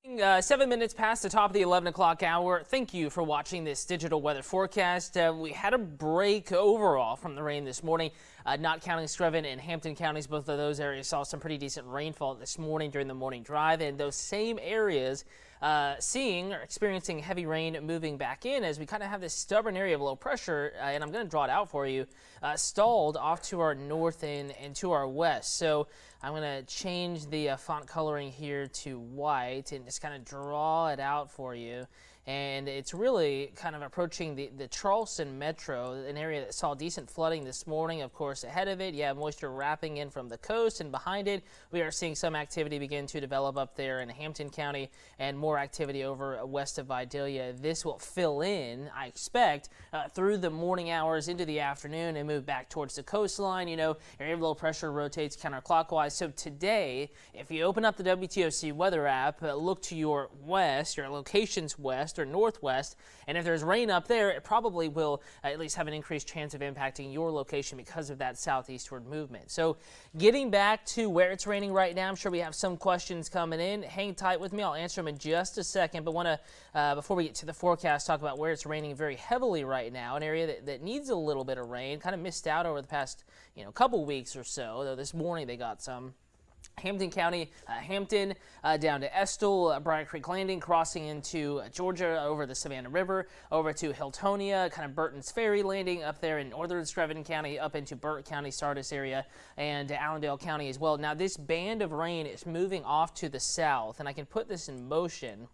7 minutes past the top of the 11 o'clock hour. Thank you for watching this digital weather forecast. We had a break overall from the rain this morning, not counting Screven and Hampton counties. Both of those areas saw some pretty decent rainfall this morning during the morning drive, and those same areas seeing or experiencing heavy rain moving back in as we kind of have this stubborn area of low pressure, and I'm going to draw it out for you, stalled off to our north and to our west. So I'm going to change the font coloring here to white and just kind of draw it out for you. And it's really kind of approaching the Charleston metro, an area that saw decent flooding this morning. Of course, ahead of it, you have moisture wrapping in from the coast, and behind it, we are seeing some activity begin to develop up there in Hampton County and more activity over west of Vidalia. This will fill in, I expect, through the morning hours into the afternoon and move back towards the coastline. You know, area of low pressure rotates counterclockwise. So today, if you open up the WTOC weather app, look to your west, your location's west or northwest, and if there's rain up there, it probably will at least have an increased chance of impacting your location because of that southeastward movement. So getting back to where it's raining right now, I'm sure we have some questions coming in. Hang tight with me. I'll answer them in just a second, but want to, before we get to the forecast, talk about where it's raining very heavily right now, an area that needs a little bit of rain, kind of missed out over the past couple weeks or so, though this morning they got some. Hampton County, Hampton down to Estill, Bryant Creek Landing, crossing into Georgia over the Savannah River, over to Hiltonia, kind of Burton's Ferry Landing up there in northern Screven County, up into Burt County, Sardis area, and Allendale County as well. Now, this band of rain is moving off to the south, and I can put this in motion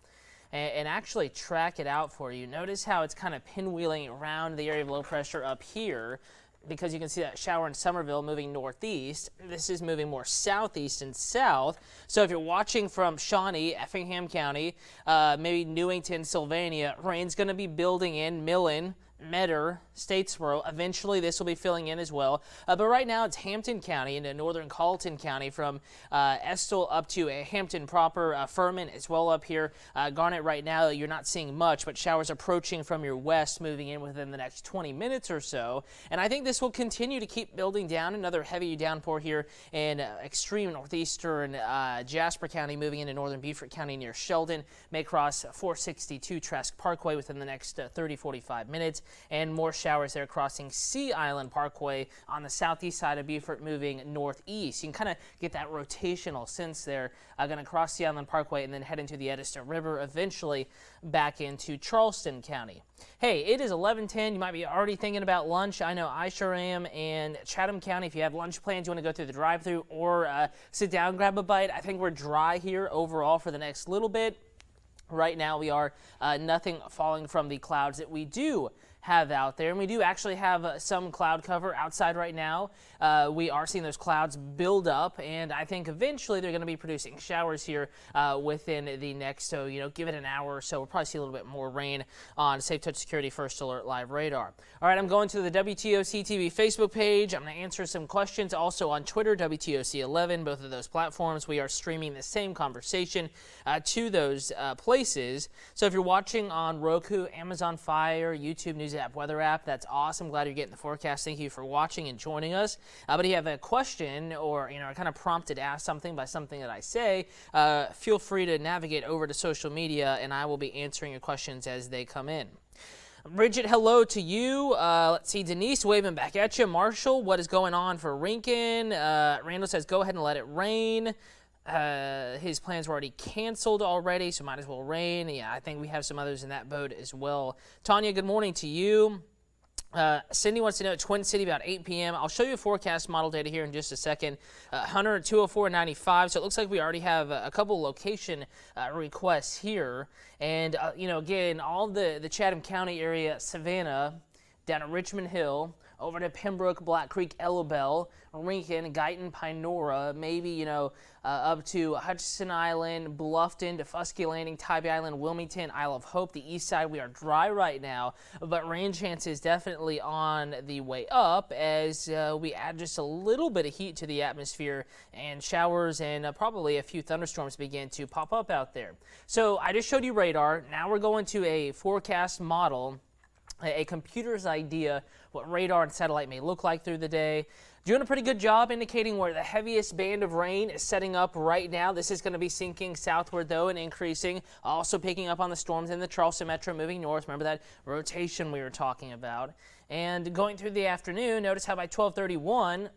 and actually track it out for you. Notice how it's kind of pinwheeling around the area of low pressure up here, because you can see that shower in Somerville moving northeast. This is moving more southeast and south. So if you're watching from Shawnee, Effingham County, maybe Newington, Sylvania, rain's going to be building in, Millen, Metter, Statesboro. Eventually this will be filling in as well. But right now it's Hampton County into northern Carlton County, from Estill up to Hampton proper, Furman as well up here. Garnet right now you're not seeing much, but showers approaching from your west, moving in within the next 20 minutes or so. And I think this will continue to keep building down. Another heavy downpour here in extreme northeastern Jasper County, moving into northern Beaufort County near Sheldon. May cross 462 Trask Parkway within the next 30-45 minutes. And more showers there crossing Sea Island Parkway on the southeast side of Beaufort, moving northeast. You can kind of get that rotational sense there. Going to cross Sea Island Parkway and then head into the Edison River, eventually back into Charleston County. Hey, it is 11:10. You might be already thinking about lunch. I know I sure am. And Chatham County, if you have lunch plans, you want to go through the drive-thru or sit down, grab a bite. I think we're dry here overall for the next little bit. Right now we are nothing falling from the clouds that we do have out there, and we do actually have some cloud cover outside right now. We are seeing those clouds build up, and I think eventually they're going to be producing showers here within the next, so give it an hour or so. We'll probably see a little bit more rain on Safe Touch Security First Alert Live Radar. All right, I'm going to the WTOC TV Facebook page. I'm going to answer some questions also on Twitter, WTOC11, both of those platforms. We are streaming the same conversation to those places. So if you're watching on Roku, Amazon Fire, YouTube News App, Weather App, that's awesome. Glad you're getting the forecast. Thank you for watching and joining us. But if you have a question or kind of prompted to ask something by something that I say, feel free to navigate over to social media, and I will be answering your questions as they come in. Bridget, hello to you. Let's see, Denise waving back at you. Marshall, what is going on for Rincon? Randall says, go ahead and let it rain. His plans were already canceled already, so might as well rain. Yeah, I think we have some others in that boat as well. Tanya, good morning to you. Cindy wants to know Twin City about 8 p.m. I'll show you forecast model data here in just a second. Hunter 204 and 95. So it looks like we already have a couple location requests here. And, again, all the Chatham County area, Savannah, down at Richmond Hill, over to Pembroke, Black Creek, Ellabelle, Rincon, Guyton, Pinora, maybe, up to Hutchinson Island, Bluffton, Defusky Landing, Tybee Island, Wilmington, Isle of Hope. The east side, we are dry right now, but rain chances definitely on the way up as we add just a little bit of heat to the atmosphere, and showers and probably a few thunderstorms begin to pop up out there. So I just showed you radar. Now we're going to a forecast model. a computer's idea what radar and satellite may look like through the day. Doing a pretty good job indicating where the heaviest band of rain is setting up right now. This is going to be sinking southward, though, and increasing. Also picking up on the storms in the Charleston Metro moving north. Remember that rotation we were talking about. And going through the afternoon, notice how by 12:31,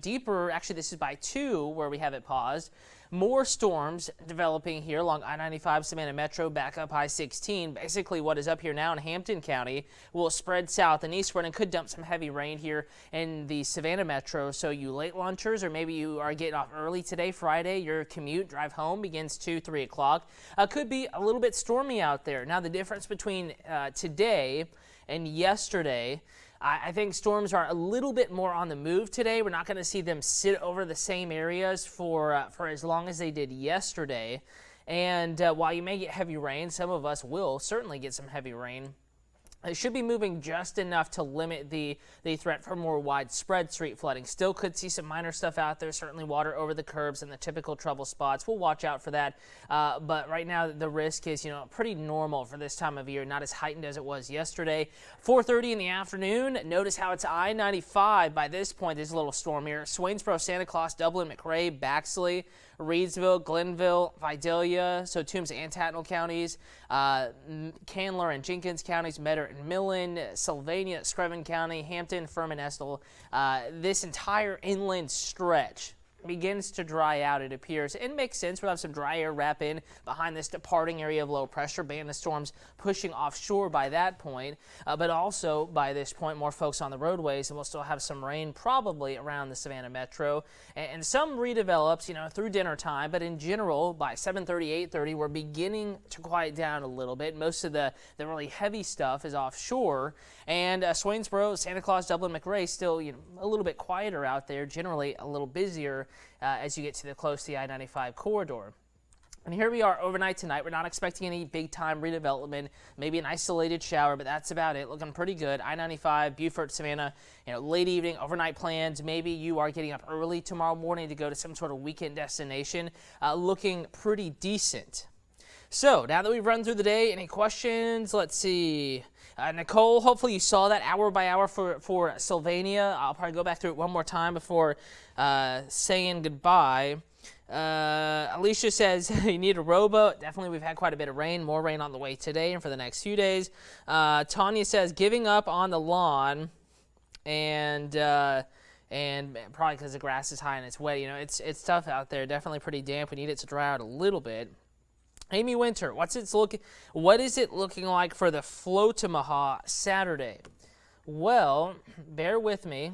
deeper, actually this is by 2 where we have it paused. More storms developing here along I-95 Savannah Metro, back up I-16. Basically what is up here now in Hampton County will spread south and eastward and could dump some heavy rain here in the Savannah Metro. So you late lunchers, or maybe you are getting off early today, Friday, your commute, drive home begins 2, 3 o'clock. Could be a little bit stormy out there. Now the difference between today and yesterday, I think storms are a little bit more on the move today. We're not going to see them sit over the same areas for as long as they did yesterday. And while you may get heavy rain, some of us will certainly get some heavy rain. It should be moving just enough to limit the threat for more widespread street flooding. Still could see some minor stuff out there, certainly water over the curbs and the typical trouble spots. We'll watch out for that. But right now the risk is, pretty normal for this time of year, not as heightened as it was yesterday. 4:30 in the afternoon, notice how it's I-95 by this point. There's a little storm here. Swainsboro, Santa Claus, Dublin, McRae, Baxley, Reedsville, Glenville, Vidalia, so Toombs and Tattnall counties, Candler and Jenkins counties, Metter and Millen, Sylvania, Screven County, Hampton, Furman, Estill. This entire inland stretch begins to dry out, it appears. It makes sense. We'll have some dry air wrap in behind this departing area of low pressure, band of storms pushing offshore by that point. But also by this point, more folks on the roadways, and we'll still have some rain probably around the Savannah Metro. And some redevelops, through dinner time. But in general, by 7:30, 8:30, we're beginning to quiet down a little bit. Most of the really heavy stuff is offshore. And Swainsboro, Santa Claus, Dublin, McRae still, a little bit quieter out there, generally a little busier as you get to the close to the I-95 corridor. And here we are overnight tonight. We're not expecting any big-time redevelopment, maybe an isolated shower, but that's about it. Looking pretty good. I-95, Beaufort, Savannah, late evening, overnight plans. Maybe you are getting up early tomorrow morning to go to some sort of weekend destination. Looking pretty decent. So now that we've run through the day, any questions? Let's see. Nicole, hopefully you saw that hour by hour for Sylvania. I'll probably go back through it one more time before saying goodbye. Alicia says you need a rowboat. Definitely, we've had quite a bit of rain, more rain on the way today and for the next few days. Tanya says giving up on the lawn, and probably because the grass is high and it's wet. It's tough out there. Definitely pretty damp. We need it to dry out a little bit. Amy Winter, what is it looking like for the Floatamaha Saturday? Well, bear with me.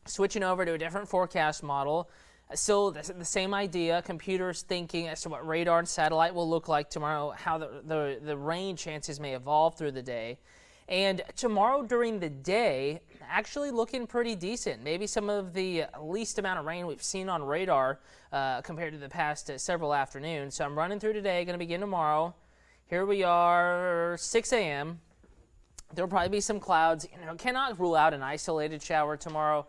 Switching over to a different forecast model. Still the same idea, computers thinking as to what radar and satellite will look like tomorrow, how the rain chances may evolve through the day. And tomorrow during the day, actually looking pretty decent. Maybe some of the least amount of rain we've seen on radar compared to the past several afternoons. So I'm running through today, going to begin tomorrow. Here we are, 6 a.m. There'll probably be some clouds. Cannot rule out an isolated shower tomorrow,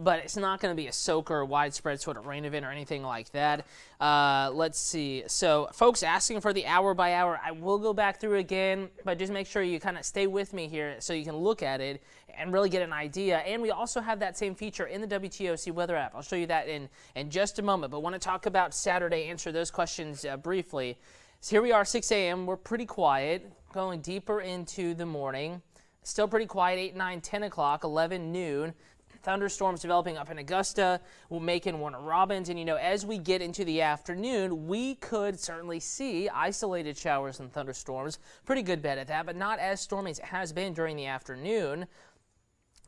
but it's not going to be a soaker or widespread sort of rain event or anything like that. Let's see. So folks asking for the hour by hour, I will go back through again, but just make sure you kind of stay with me here so you can look at it and really get an idea. And we also have that same feature in the WTOC weather app. I'll show you that in just a moment, but want to talk about Saturday, answer those questions briefly. So here we are, 6 a.m. We're pretty quiet, going deeper into the morning. Still pretty quiet, 8, 9, 10 o'clock, 11 noon. Thunderstorms developing up in Augusta, making Warner Robins. And, as we get into the afternoon, we could certainly see isolated showers and thunderstorms. Pretty good bet at that, but not as stormy as it has been during the afternoon.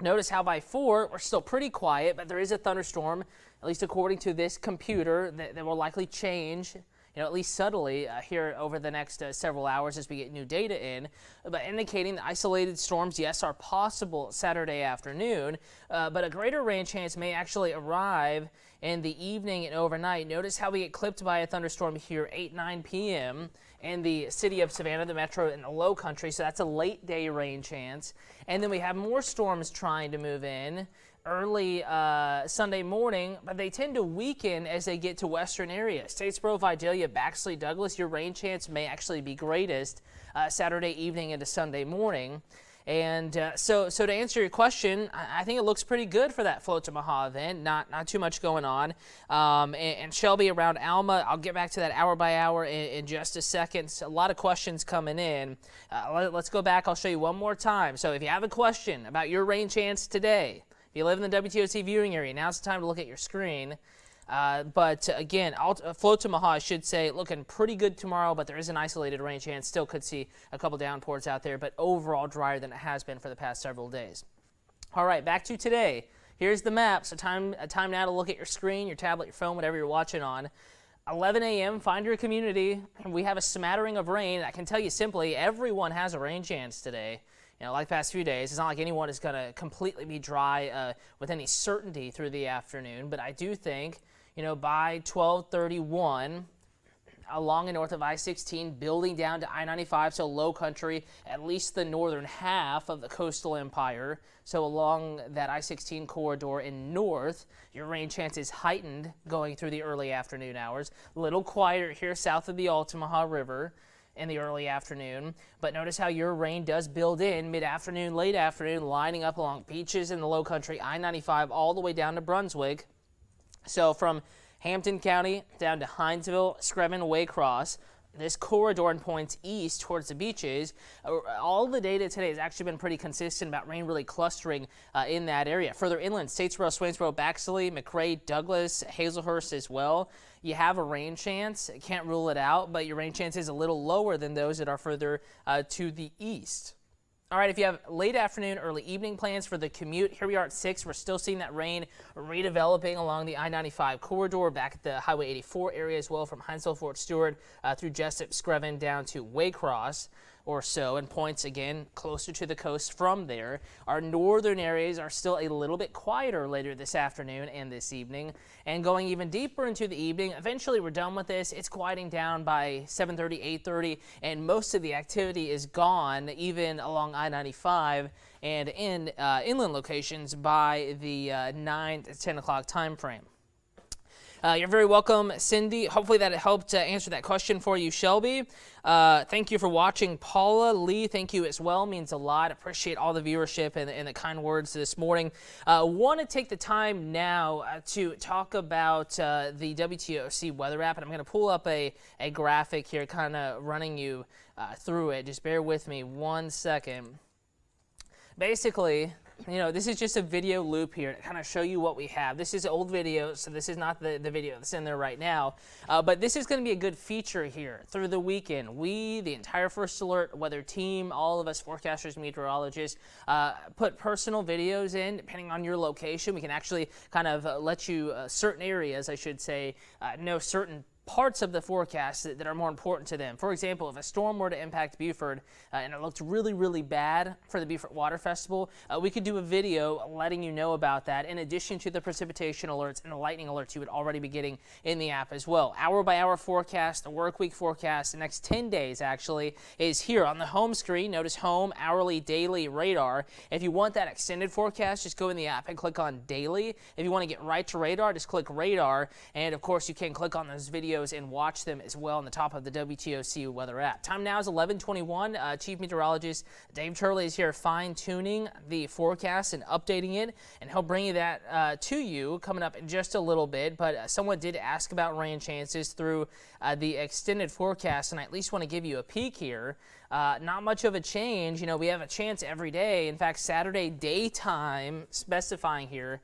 Notice how by 4, we're still pretty quiet, but there is a thunderstorm, at least according to this computer, that will likely change, at least subtly here over the next several hours as we get new data in, but indicating that isolated storms, yes, are possible Saturday afternoon, but a greater rain chance may actually arrive in the evening and overnight. Notice how we get clipped by a thunderstorm here 9 p.m. in the city of Savannah, the metro, and the low country. So that's a late day rain chance. And then we have more storms trying to move in early Sunday morning, but they tend to weaken as they get to western areas. Statesboro, Vidalia, Baxley, Douglas, your rain chance may actually be greatest Saturday evening into Sunday morning. And so to answer your question, I think it looks pretty good for that Float to Maha event. Not too much going on. And Shelby around Alma, I'll get back to that hour by hour in just a second. So a lot of questions coming in. Let's go back. I'll show you one more time. So if you have a question about your rain chance today, if you live in the WTOC viewing area, now's the time to look at your screen. But again, Float to Maha, I should say, looking pretty good tomorrow, but there is an isolated rain chance. Still could see a couple downpours out there, but overall drier than it has been for the past several days. All right, back to today. Here's the map. So time now to look at your screen, your tablet, your phone, whatever you're watching on. 11 a.m., find your community. We have a smattering of rain. I can tell you simply, everyone has a rain chance today. You know, like the past few days, it's not like anyone is going to completely be dry with any certainty through the afternoon, but I do think, you know, by 12:31, along and north of I-16, building down to I-95, so low country, at least the northern half of the coastal empire, so along that I-16 corridor in north, your rain chance is heightened going through the early afternoon hours. A little quieter here south of the Altamaha River in the early afternoon, but notice how your rain does build in mid-afternoon, late afternoon, lining up along beaches in the low country, I-95 all the way down to Brunswick. So from Hampton County down to Hinesville, Screven, Waycross, this corridor points east towards the beaches. All the data today has actually been pretty consistent about rain really clustering in that area. Further inland, Statesboro, Swainsboro, Baxley, McRae, Douglas, Hazelhurst as well. You have a rain chance. Can't rule it out, but your rain chance is a little lower than those that are further to the east. All right, if you have late afternoon, early evening plans for the commute, here we are at 6. We're still seeing that rain redeveloping along the I-95 corridor, back at the Highway 84 area as well, from Hinesville, Fort Stewart, through Jessup, Screven, down to Waycross or so, and points again closer to the coast from there. Our northern areas are still a little bit quieter later this afternoon and this evening, and going even deeper into the evening. Eventually we're done with this. It's quieting down by 7:30, 8:30, and most of the activity is gone, even along I-95 and in inland locations by the 9 to 10 o'clock time frame. You're very welcome, Cindy. Hopefully that helped answer that question for you, Shelby. Thank you for watching. Paula Lee, thank you as well. Means a lot. Appreciate all the viewership and the kind words this morning. Want to take the time now to talk about the WTOC weather app, and I'm going to pull up a graphic here, kind of running you through it. Just bear with me 1 second. Basically, you know, this is just a video loop here to kind of show you what we have. This is old video, so this is not the video that's in there right now. But this is going to be a good feature here through the weekend. We, the entire First Alert weather team, all of us forecasters, meteorologists, put personal videos in depending on your location. We can actually kind of let you, certain areas, I should say, know certain parts of the forecast that are more important to them. For example, if a storm were to impact Beaufort and it looked really, really bad for the Beaufort Water Festival, we could do a video letting you know about that, in addition to the precipitation alerts and the lightning alerts you would already be getting in the app as well. Hour by hour forecast, the work week forecast, the next 10 days actually is here on the home screen. Notice home, hourly, daily, radar. If you want that extended forecast, just go in the app and click on daily. If you want to get right to radar, just click radar. And of course, you can click on those videos and watch them as well on the top of the WTOC weather app. Time now is 11:21. Chief Meteorologist Dave Turley is here fine-tuning the forecast and updating it, and he'll bring you that to you coming up in just a little bit. But someone did ask about rain chances through the extended forecast, and I at least want to give you a peek here. Not much of a change. You know, we have a chance every day. In fact, Saturday daytime, specifying here,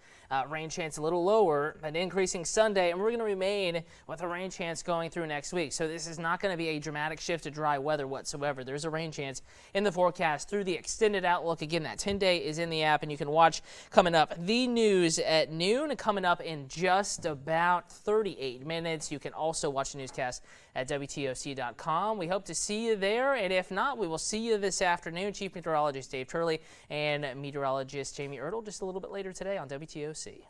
rain chance a little lower, but increasing Sunday, and we're going to remain with a rain chance going through next week. So this is not going to be a dramatic shift to dry weather whatsoever. There's a rain chance in the forecast through the extended outlook. Again, that 10-day is in the app, and you can watch coming up the news at noon, coming up in just about 38 minutes. You can also watch the newscast at WTOC.com. We hope to see you there, and if not, we will see you this afternoon. Chief Meteorologist Dave Turley and meteorologist Jamie Ertl just a little bit later today on WTOC.